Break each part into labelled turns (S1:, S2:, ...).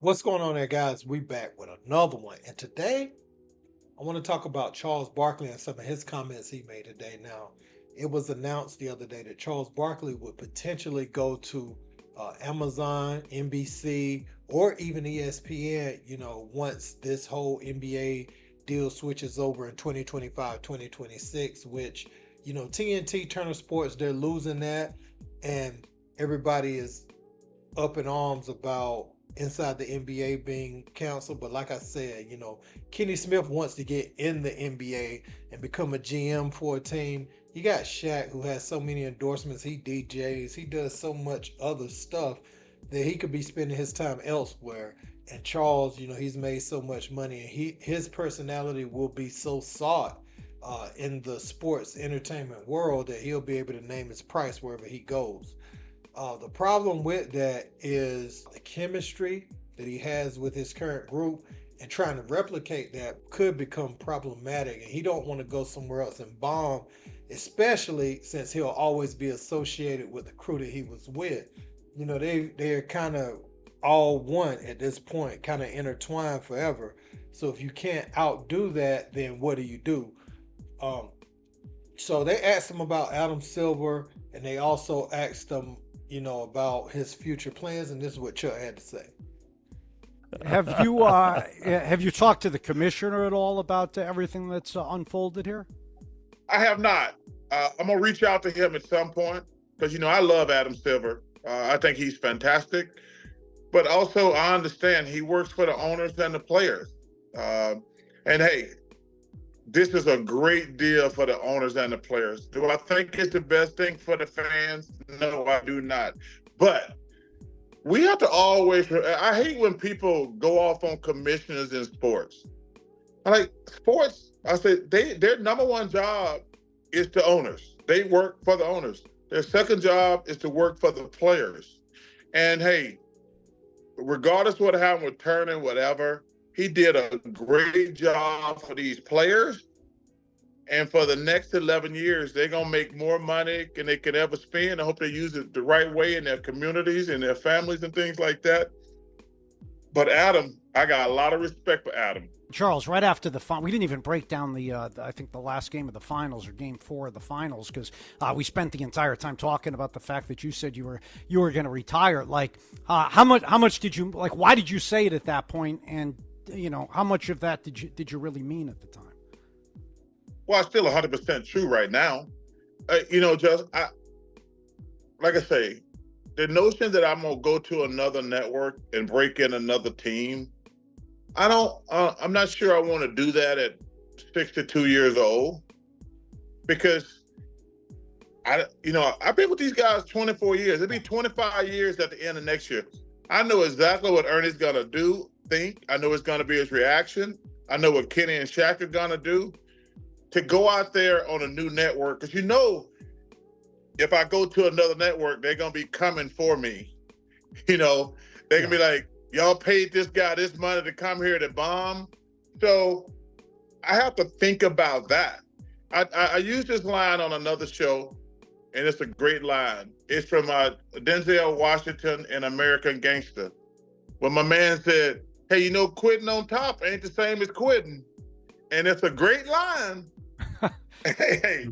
S1: What's going on there, guys? We back with another one. And today, I want to talk about Charles Barkley and some of his comments he made today. Now, it was announced the other day that Charles Barkley would potentially go to Amazon, NBC, or even ESPN, once this whole NBA deal switches over in 2025, 2026, which, TNT, Turner Sports, they're losing that. And everybody is up in arms about inside the NBA being canceled. But like I said, Kenny Smith wants to get in the NBA and become a GM for a team. You got Shaq, who has so many endorsements. He DJs, he does so much other stuff that he could be spending his time elsewhere. And Charles, he's made so much money, and his personality will be so sought in the sports entertainment world that he'll be able to name his price wherever he goes. The problem with that is the chemistry that he has with his current group, and trying to replicate that could become problematic. And he don't want to go somewhere else and bomb, especially since he'll always be associated with the crew that he was with. They're kind of all one at this point, kind of intertwined forever. So if you can't outdo that, then what do you do? Um, so they asked him about Adam Silver, and they also asked him, about his future plans, and this is what Chuck had to say.
S2: Have you talked to the commissioner at all about everything that's unfolded here?
S3: I have not. I'm gonna reach out to him at some point because I love Adam Silver. I think he's fantastic, but also I understand he works for the owners and the players. And hey, this is a great deal for the owners and the players. Do I think it's the best thing for the fans? No, I do not. But we have to always. I hate when people go off on commissioners in sports. I like sports. I said their number one job is the owners. They work for the owners. Their second job is to work for the players. And hey, regardless of what happened with Turner, whatever, he did a great job for these players. And for the next 11 years, they're going to make more money than they could ever spend. I hope they use it the right way in their communities and their families and things like that. But Adam, I got a lot of respect for Adam.
S2: Charles, right after the final, we didn't even break down I think the last game of the finals or game 4 of the finals because we spent the entire time talking about the fact that you said you were going to retire. Like, how much did you like? Why did you say it at that point? And how much of that did you really mean at the time?
S3: Well, it's still 100% true right now. Like I say, the notion that I'm gonna go to another network and break in another team, I'm not sure I want to do that at 62 years old because I've been with these guys 24 years. It'll be 25 years at the end of next year. I know exactly what Ernie's gonna think. I know it's gonna be his reaction. I know what Kenny and Shaq are gonna do. To go out there on a new network, because if I go to another network, they're gonna be coming for me. They're gonna be like, y'all paid this guy this money to come here to bomb. So I have to think about that. I used this line on another show, and it's a great line. It's from Denzel Washington in American Gangster. When my man said, hey, quitting on top ain't the same as quitting. And it's a great line. Hey,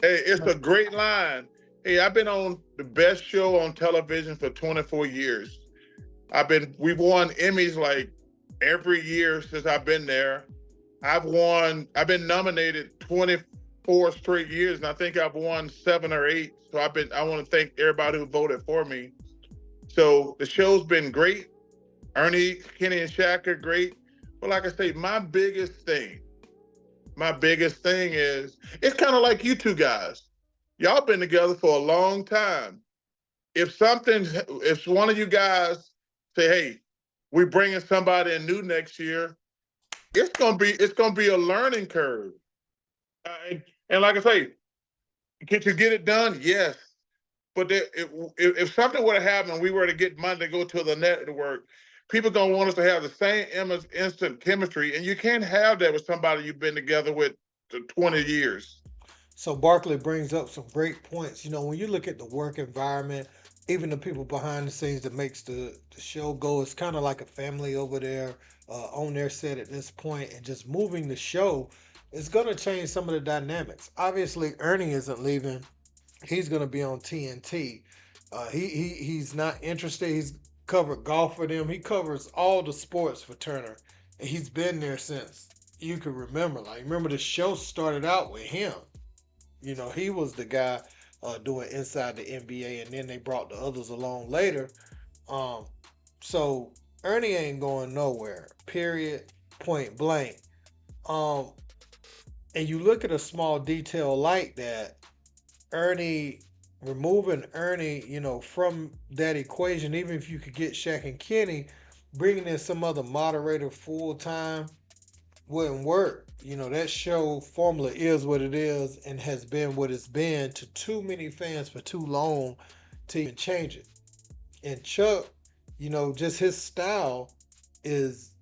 S3: it's a great line. Hey, I've been on the best show on television for 24 years. We've won Emmys like every year since I've been there. I've been nominated 24 straight years, and I think I've won 7 or 8. So I want to thank everybody who voted for me. So the show's been great. Ernie, Kenny, and Shaq are great. But like I say, my biggest thing is it's kind of like you two guys. Y'all been together for a long time. If one of you guys say, hey, we're bringing somebody in new next year, it's gonna be a learning curve. And like I say, can you get it done? Yes. But if something were to happen, we were to get money to go to the network, people gonna want us to have the same instant chemistry, and you can't have that with somebody you've been together with for 20 years.
S1: So Barkley brings up some great points. When you look at the work environment, even the people behind the scenes that makes the show go. It's kind of like a family over there on their set at this point, and just moving the show is going to change some of the dynamics. Obviously, Ernie isn't leaving. He's going to be on TNT. He's not interested. He's covered golf for them. He covers all the sports for Turner. And he's been there since you can remember. Like, remember the show started out with him. You know, he was the guy doing Inside the NBA, and then they brought the others along later. Um, so Ernie ain't going nowhere. Period. Point blank. Um, and you look at a small detail like that, Ernie, removing Ernie, from that equation, even if you could get Shaq and Kenny, bringing in some other moderator full time wouldn't work. That show formula is what it is and has been what it's been to too many fans for too long to even change it. And Chuck, just his style is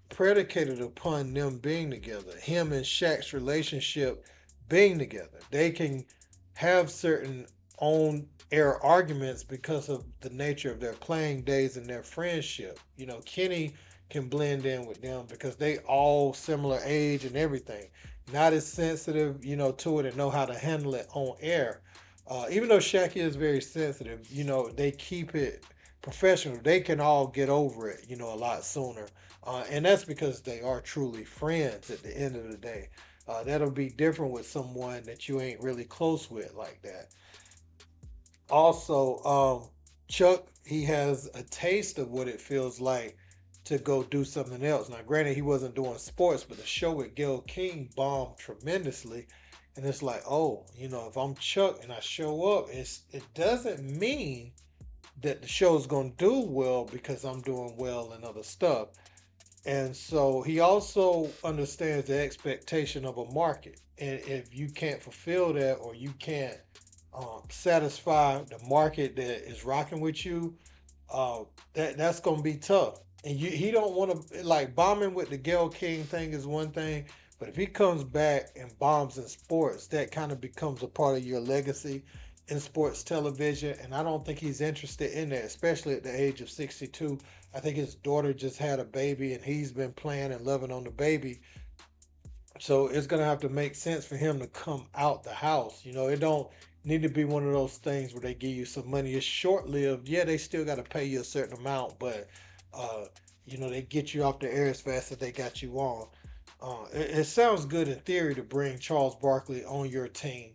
S1: predicated upon them being together. Him and Shaq's relationship being together. They can have certain on air arguments because of the nature of their playing days and their friendship. Kenny can blend in with them because they all similar age and everything. Not as sensitive, to it and know how to handle it on air. Even though Shaq is very sensitive, they keep it professional. They can all get over it, a lot sooner. And that's because they are truly friends at the end of the day. That'll be different with someone that you ain't really close with like that. Also, Chuck, he has a taste of what it feels like to go do something else. Now, granted, he wasn't doing sports, but the show with Gil King bombed tremendously. And it's like, oh, if I'm Chuck and I show up, it doesn't mean that the show's going to do well because I'm doing well and other stuff. And so he also understands the expectation of a market. And if you can't fulfill that, or you can't satisfy the market that is rocking with you, that's going to be tough. And he don't want to, like, bombing with the Gail King thing is one thing, but if he comes back and bombs in sports, that kind of becomes a part of your legacy in sports television. And I don't think he's interested in that, especially at the age of 62. I think his daughter just had a baby, and he's been playing and loving on the baby. So it's gonna have to make sense for him to come out the house. It don't need to be one of those things where they give you some money. It's short lived. Yeah, they still got to pay you a certain amount, but uh, they get you off the air as fast as they got you on. It sounds good in theory to bring Charles Barkley on your team,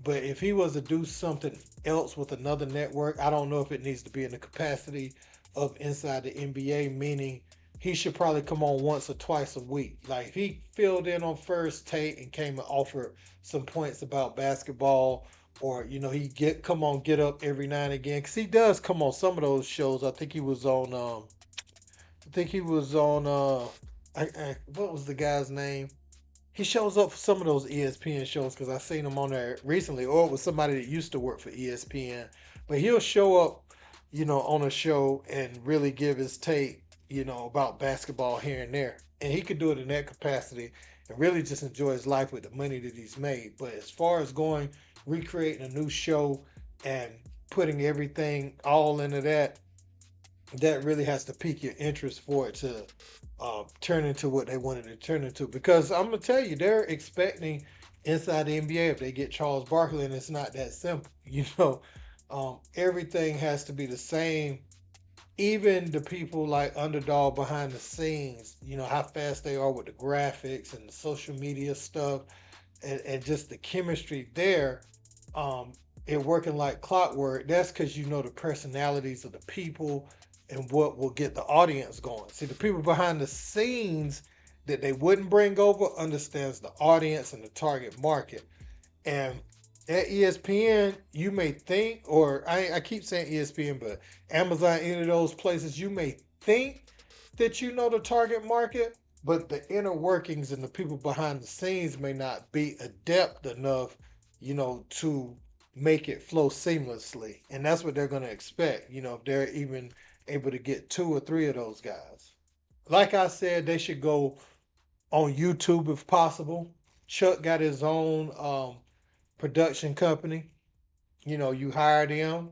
S1: but if he was to do something else with another network, I don't know if it needs to be in the capacity of Inside the NBA, meaning he should probably come on once or twice a week. Like, if he filled in on First Take and came and offered some points about basketball, or he get up every now and again, because he does come on some of those shows. I think he was on what was the guy's name? He shows up for some of those ESPN shows because I seen him on there recently, or it was somebody that used to work for ESPN. But he'll show up, on a show and really give his take, about basketball here and there. And he could do it in that capacity and really just enjoy his life with the money that he's made. But as far as recreating a new show and putting everything all into that really has to pique your interest for it to turn into what they wanted to turn into. Because I'm gonna tell you, they're expecting Inside the NBA if they get Charles Barkley, and it's not that simple. Everything has to be the same. Even the people like Underdog behind the scenes, how fast they are with the graphics and the social media stuff, and just the chemistry there, it working like clockwork. That's because the personalities of the people and what will get the audience going. See, the people behind the scenes that they wouldn't bring over understands the audience and the target market. And at ESPN, you may think, or I keep saying ESPN, but Amazon, any of those places, you may think that you know the target market, but the inner workings and the people behind the scenes may not be adept enough, to make it flow seamlessly. And that's what they're going to expect, if they're even able to get two or three of those guys. Like I said, they should go on YouTube if possible. Chuck got his own production company. You hire them,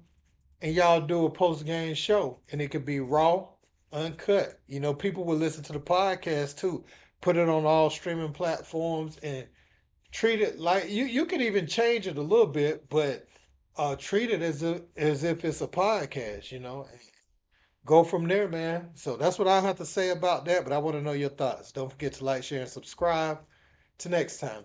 S1: and y'all do a post game show, and it could be raw, uncut. You know, people will listen to the podcast too. Put it on all streaming platforms and treat it like you could even change it a little bit, but treat it as if it's a podcast. You know, go from there, man. So that's what I have to say about that. But I want to know your thoughts. Don't forget to like, share, and subscribe. Till next time.